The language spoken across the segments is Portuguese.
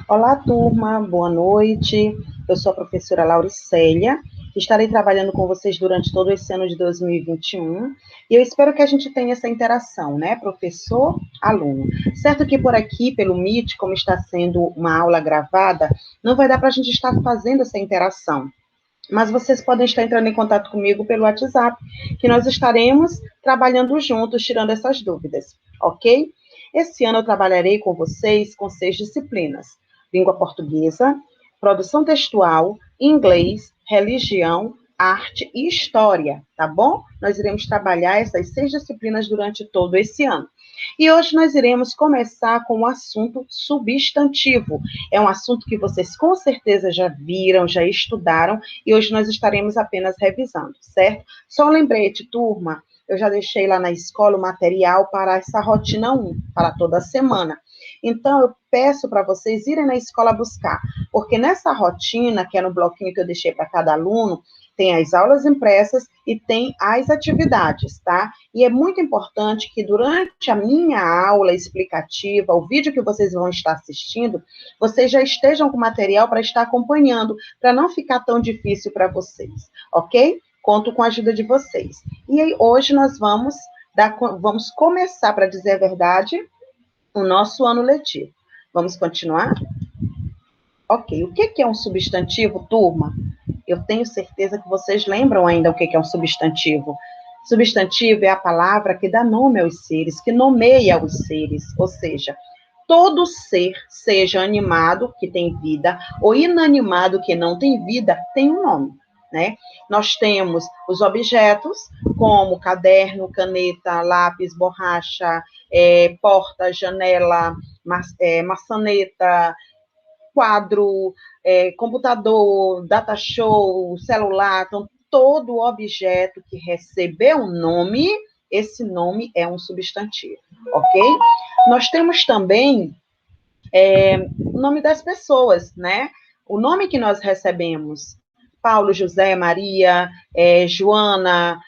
Olá, turma, boa noite. Eu sou a professora Lauricélia, estarei trabalhando com vocês durante todo esse ano de 2021, e eu espero que a gente tenha essa interação, né, professor-aluno. Certo que por aqui, pelo Meet, como está sendo uma aula gravada, não vai dar para a gente estar fazendo essa interação, mas vocês podem estar entrando em contato comigo pelo WhatsApp, que nós estaremos trabalhando juntos, tirando essas dúvidas, ok? Esse ano eu trabalharei com vocês com 6 disciplinas: língua portuguesa, produção textual, inglês, religião, arte e história, tá bom? Nós iremos trabalhar essas 6 disciplinas durante todo esse ano. E hoje nós iremos começar com o assunto substantivo. É um assunto que vocês com certeza já viram, já estudaram, e hoje nós estaremos apenas revisando, certo? Só um lembrete, turma, eu já deixei lá na escola o material para essa rotina 1, para toda semana. Então, eu peço para vocês irem na escola buscar, porque nessa rotina, que é no bloquinho que eu deixei para cada aluno, tem as aulas impressas e tem as atividades, tá? E é muito importante que durante a minha aula explicativa, o vídeo que vocês vão estar assistindo, vocês já estejam com material para estar acompanhando, para não ficar tão difícil para vocês, ok? Conto com a ajuda de vocês. E aí, hoje nós vamos começar, para dizer a verdade, o nosso ano letivo. Vamos continuar? Ok. O que é um substantivo, turma? Eu tenho certeza que vocês lembram ainda o que é um substantivo. Substantivo é a palavra que dá nome aos seres, que nomeia os seres, ou seja, todo ser, seja animado, que tem vida, ou inanimado, que não tem vida, tem um nome, né? Nós temos os objetos, como caderno, caneta, lápis, borracha, porta, janela, maçaneta, quadro, computador, data show, celular. Então, todo objeto que recebeu um nome, esse nome é um substantivo, ok? Nós temos também o nome das pessoas, né? O nome que nós recebemos: Paulo, José, Maria, Joana,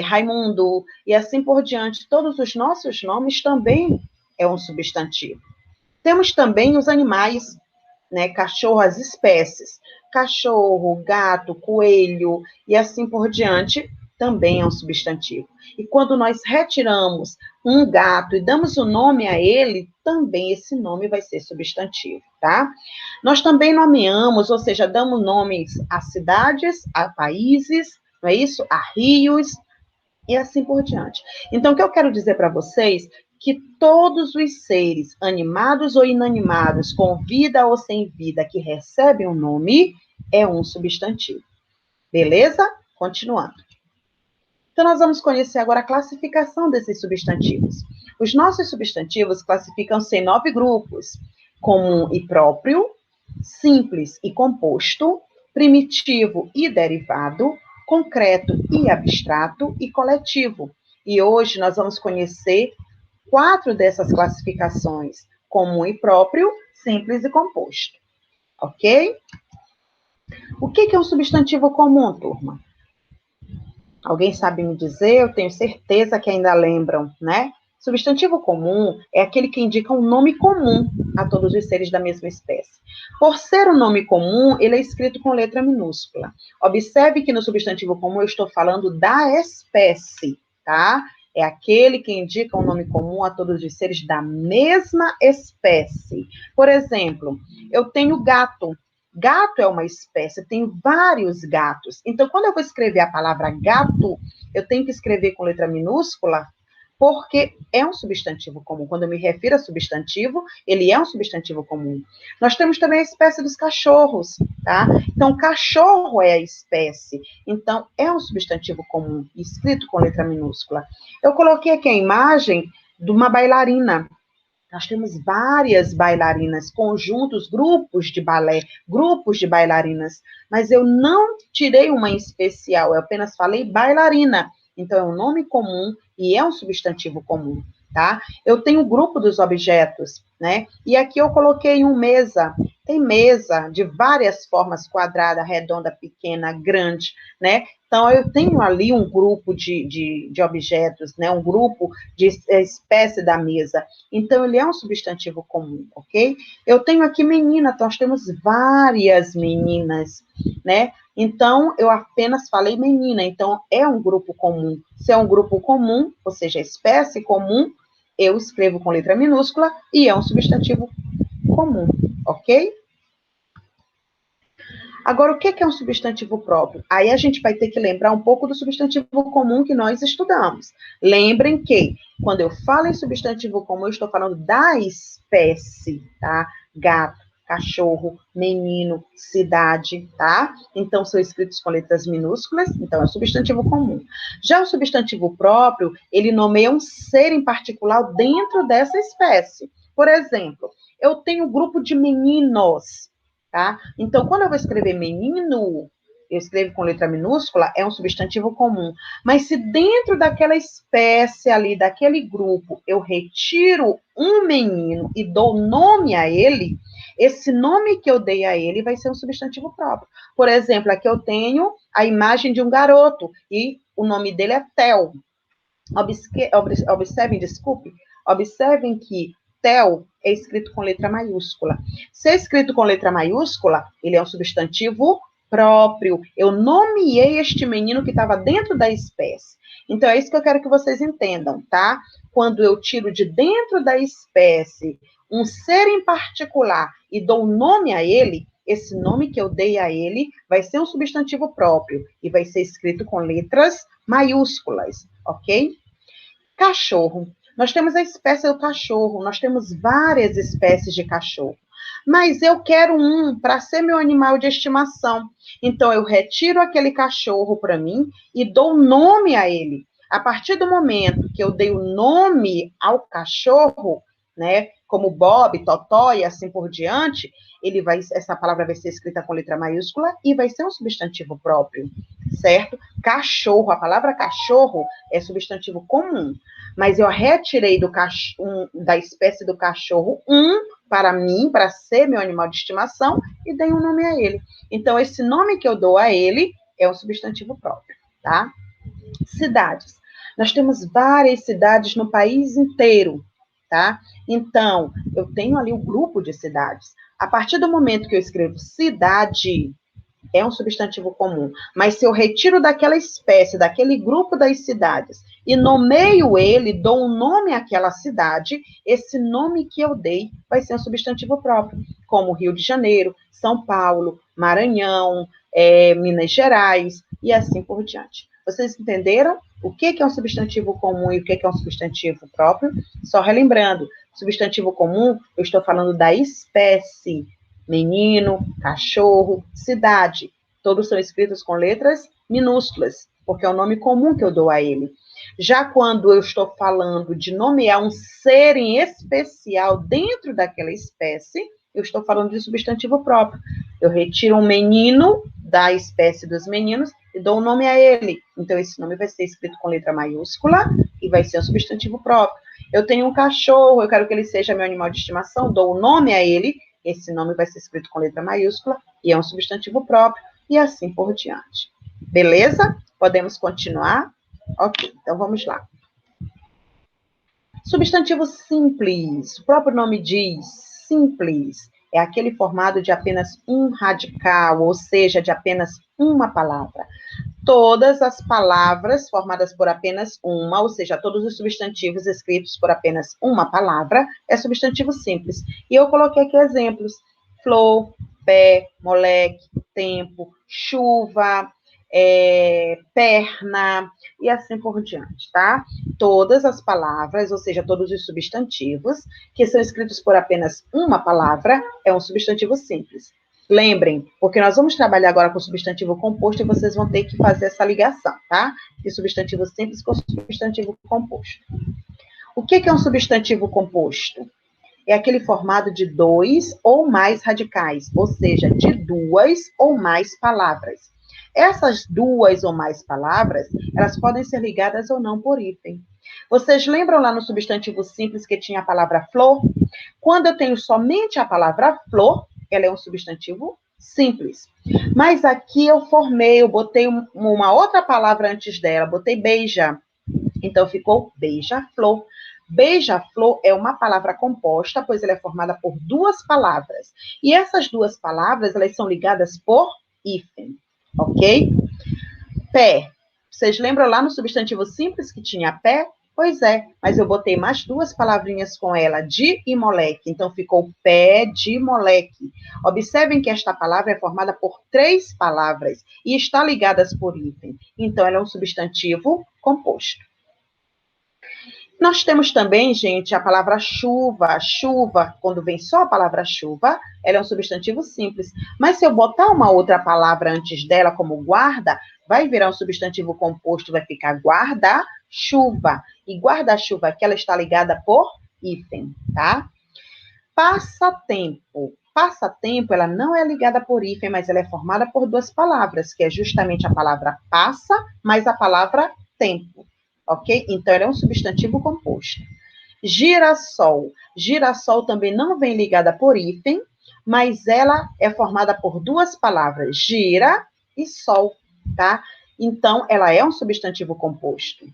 Raimundo, e assim por diante. Todos os nossos nomes também é um substantivo. Temos também os animais, né? Cachorro, as espécies. Cachorro, gato, coelho e assim por diante, também é um substantivo. E quando nós retiramos um gato e damos o nome a ele, também esse nome vai ser substantivo, tá? Nós também nomeamos, ou seja, damos nomes a cidades, a países, não é isso? A rios e assim por diante. Então, o que eu quero dizer para vocês que todos os seres, animados ou inanimados, com vida ou sem vida, que recebem um nome, é um substantivo. Beleza? Continuando. Então, nós vamos conhecer agora a classificação desses substantivos. Os nossos substantivos classificam-se em 9 grupos: comum e próprio, simples e composto, primitivo e derivado, concreto e abstrato e coletivo. E hoje nós vamos conhecer 4 dessas classificações: comum e próprio, simples e composto. Ok? O que é um substantivo comum, turma? Alguém sabe me dizer? Eu tenho certeza que ainda lembram, né? Substantivo comum é aquele que indica um nome comum a todos os seres da mesma espécie. Por ser um nome comum, ele é escrito com letra minúscula. Observe que no substantivo comum eu estou falando da espécie, tá? É aquele que indica um nome comum a todos os seres da mesma espécie. Por exemplo, eu tenho gato. Gato é uma espécie, tem vários gatos. Então, quando eu vou escrever a palavra gato, eu tenho que escrever com letra minúscula, porque é um substantivo comum. Quando eu me refiro a substantivo, ele é um substantivo comum. Nós temos também a espécie dos cachorros, tá? Então, cachorro é a espécie. Então, é um substantivo comum, escrito com letra minúscula. Eu coloquei aqui a imagem de uma bailarina. Nós temos várias bailarinas, conjuntos, grupos de balé, grupos de bailarinas, mas eu não tirei uma em especial, eu apenas falei bailarina. Então, é um nome comum e é um substantivo comum. tá? Eu tenho o grupo dos objetos, né? E aqui eu coloquei um mesa. Tem mesa de várias formas, quadrada, redonda, pequena, grande, né? Então, eu tenho ali um grupo de objetos, né? Um grupo de espécie da mesa. Então, ele é um substantivo comum, ok? Eu tenho aqui menina, nós temos várias meninas, né? Então, eu apenas falei menina, então é um grupo comum. Se é um grupo comum, ou seja, espécie comum, eu escrevo com letra minúscula e é um substantivo comum, ok? Agora, o que é um substantivo próprio? Aí a gente vai ter que lembrar um pouco do substantivo comum que nós estudamos. Lembrem que, quando eu falo em substantivo comum, eu estou falando da espécie, tá? Gato, cachorro, menino, cidade, tá? Então, são escritos com letras minúsculas, então é substantivo comum. Já o substantivo próprio, ele nomeia um ser em particular dentro dessa espécie. Por exemplo, eu tenho um grupo de meninos, tá? Então, quando eu vou escrever menino, eu escrevo com letra minúscula, é um substantivo comum. Mas se dentro daquela espécie ali, daquele grupo, eu retiro um menino e dou nome a ele, esse nome que eu dei a ele vai ser um substantivo próprio. Por exemplo, aqui eu tenho a imagem de um garoto e o nome dele é Theo. Observem que Theo é escrito com letra maiúscula. Se é escrito com letra maiúscula, ele é um substantivo próprio. Eu nomeei este menino que estava dentro da espécie. Então, é isso que eu quero que vocês entendam, tá? Quando eu tiro de dentro da espécie um ser em particular e dou nome a ele, esse nome que eu dei a ele vai ser um substantivo próprio e vai ser escrito com letras maiúsculas, ok? Cachorro. Nós temos a espécie do cachorro, nós temos várias espécies de cachorro. Mas eu quero um para ser meu animal de estimação. Então, eu retiro aquele cachorro para mim e dou nome a ele. A partir do momento que eu dei o nome ao cachorro, né, como Bob, Totó e assim por diante, essa palavra vai ser escrita com letra maiúscula e vai ser um substantivo próprio, certo? Cachorro, a palavra cachorro é substantivo comum, mas eu retirei da espécie do cachorro para mim, para ser meu animal de estimação, e dei um nome a ele. Então, esse nome que eu dou a ele é um substantivo próprio, tá? Cidades. Nós temos várias cidades no país inteiro, tá? Então, eu tenho ali um grupo de cidades. A partir do momento que eu escrevo cidade, é um substantivo comum. Mas se eu retiro daquela espécie, daquele grupo das cidades, e nomeio ele, dou um nome àquela cidade, esse nome que eu dei vai ser um substantivo próprio, como Rio de Janeiro, São Paulo, Maranhão, Minas Gerais, e assim por diante. Vocês entenderam o que é um substantivo comum e o que é um substantivo próprio? Só relembrando, substantivo comum, eu estou falando da espécie, menino, cachorro, cidade. Todos são escritos com letras minúsculas, porque é o nome comum que eu dou a ele. Já quando eu estou falando de nomear um ser em especial dentro daquela espécie, eu estou falando de substantivo próprio. Eu retiro um menino da espécie dos meninos e dou um nome a ele. Então, esse nome vai ser escrito com letra maiúscula e vai ser um substantivo próprio. Eu tenho um cachorro, eu quero que ele seja meu animal de estimação, dou o nome a ele, esse nome vai ser escrito com letra maiúscula e é um substantivo próprio, e assim por diante. Beleza? Podemos continuar? Ok, então vamos lá. Substantivo simples, o próprio nome diz, simples, é aquele formado de apenas um radical, ou seja, de apenas uma palavra. Todas as palavras formadas por apenas uma, ou seja, todos os substantivos escritos por apenas uma palavra, é substantivo simples. E eu coloquei aqui exemplos: flor, pé, moleque, tempo, chuva, perna, e assim por diante, tá? Todas as palavras, ou seja, todos os substantivos que são escritos por apenas uma palavra, é um substantivo simples. Lembrem, porque nós vamos trabalhar agora com substantivo composto e vocês vão ter que fazer essa ligação, tá? De substantivo simples com substantivo composto. O que é um substantivo composto? É aquele formado de dois ou mais radicais, ou seja, de duas ou mais palavras. Essas duas ou mais palavras, elas podem ser ligadas ou não por hífen. Vocês lembram lá no substantivo simples que tinha a palavra flor? Quando eu tenho somente a palavra flor, ela é um substantivo simples. Mas aqui eu botei uma outra palavra antes dela, botei beija. Então ficou beija-flor. Beija-flor é uma palavra composta, pois ela é formada por duas palavras. E essas duas palavras, elas são ligadas por hífen, ok? Pé. Vocês lembram lá no substantivo simples que tinha pé? Pois é, mas eu botei mais duas palavrinhas com ela, de e moleque. Então ficou pé de moleque. Observem que esta palavra é formada por três palavras e está ligadas por hífen. Então ela é um substantivo composto. Nós temos também, gente, a palavra chuva. Chuva, quando vem só a palavra chuva, ela é um substantivo simples. Mas se eu botar uma outra palavra antes dela, como guarda, vai virar um substantivo composto, vai ficar guarda-chuva. E guarda-chuva aqui, ela está ligada por hífen, tá? Passatempo. Passatempo, ela não é ligada por hífen, mas ela é formada por duas palavras, que é justamente a palavra passa, mais a palavra tempo. Ok? Então, ela é um substantivo composto. Girassol. Girassol também não vem ligada por hífen, mas ela é formada por duas palavras, gira e sol, tá? Então, ela é um substantivo composto.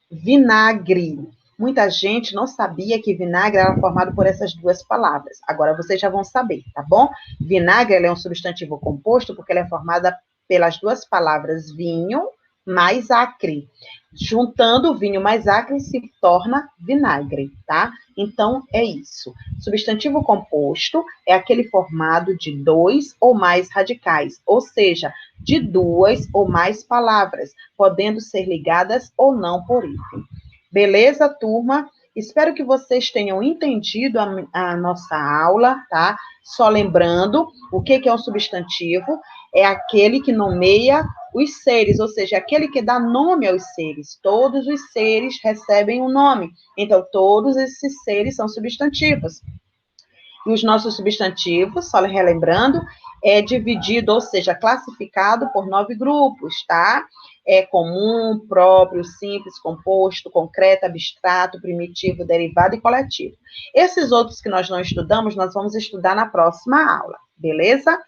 Vinagre. Muita gente não sabia que vinagre era formado por essas duas palavras. Agora vocês já vão saber, tá bom? Vinagre ela é um substantivo composto porque ela é formada pelas duas palavras vinho mais acre. Juntando vinho mais acre se torna vinagre, tá? Então, é isso. Substantivo composto é aquele formado de dois ou mais radicais, ou seja, de duas ou mais palavras, podendo ser ligadas ou não por hífen. Beleza, turma? Espero que vocês tenham entendido a nossa aula, tá? Só lembrando, o que é um substantivo? É aquele que nomeia os seres, ou seja, aquele que dá nome aos seres. Todos os seres recebem um nome. Então, todos esses seres são substantivos. E os nossos substantivos, só relembrando, é dividido, ou seja, classificado por 9 grupos, tá? É comum, próprio, simples, composto, concreto, abstrato, primitivo, derivado e coletivo. Esses outros que nós não estudamos, nós vamos estudar na próxima aula, beleza?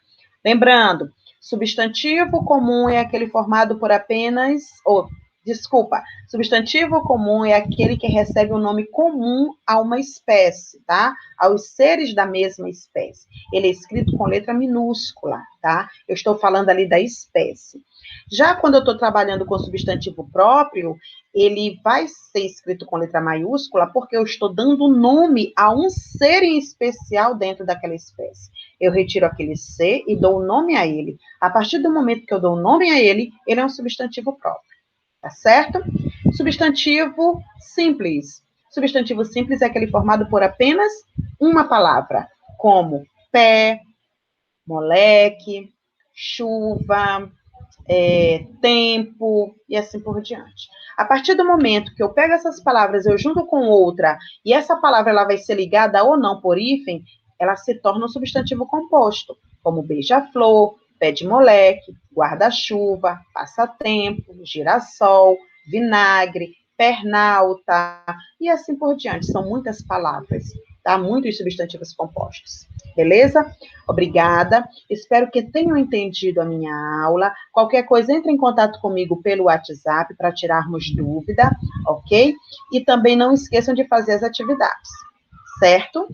Lembrando, substantivo comum é aquele formado por apenas, substantivo comum é aquele que recebe um nome comum a uma espécie, tá? Aos seres da mesma espécie. Ele é escrito com letra minúscula, tá? Eu estou falando ali da espécie. Já quando eu estou trabalhando com substantivo próprio, ele vai ser escrito com letra maiúscula porque eu estou dando nome a um ser em especial dentro daquela espécie. Eu retiro aquele ser e dou o nome a ele. A partir do momento que eu dou o nome a ele, ele é um substantivo próprio. Tá certo? Substantivo simples. Substantivo simples é aquele formado por apenas uma palavra, como pé, moleque, chuva, tempo e assim por diante. A partir do momento que eu pego essas palavras, eu junto com outra, e essa palavra ela vai ser ligada ou não por hífen, ela se torna um substantivo composto, como beija-flor, pé de moleque, guarda-chuva, passatempo, girassol, vinagre, pernalta, e assim por diante. São muitas palavras, tá? Muitos substantivos compostos. Beleza? Obrigada. Espero que tenham entendido a minha aula. Qualquer coisa, entre em contato comigo pelo WhatsApp para tirarmos dúvida, ok? E também não esqueçam de fazer as atividades, certo?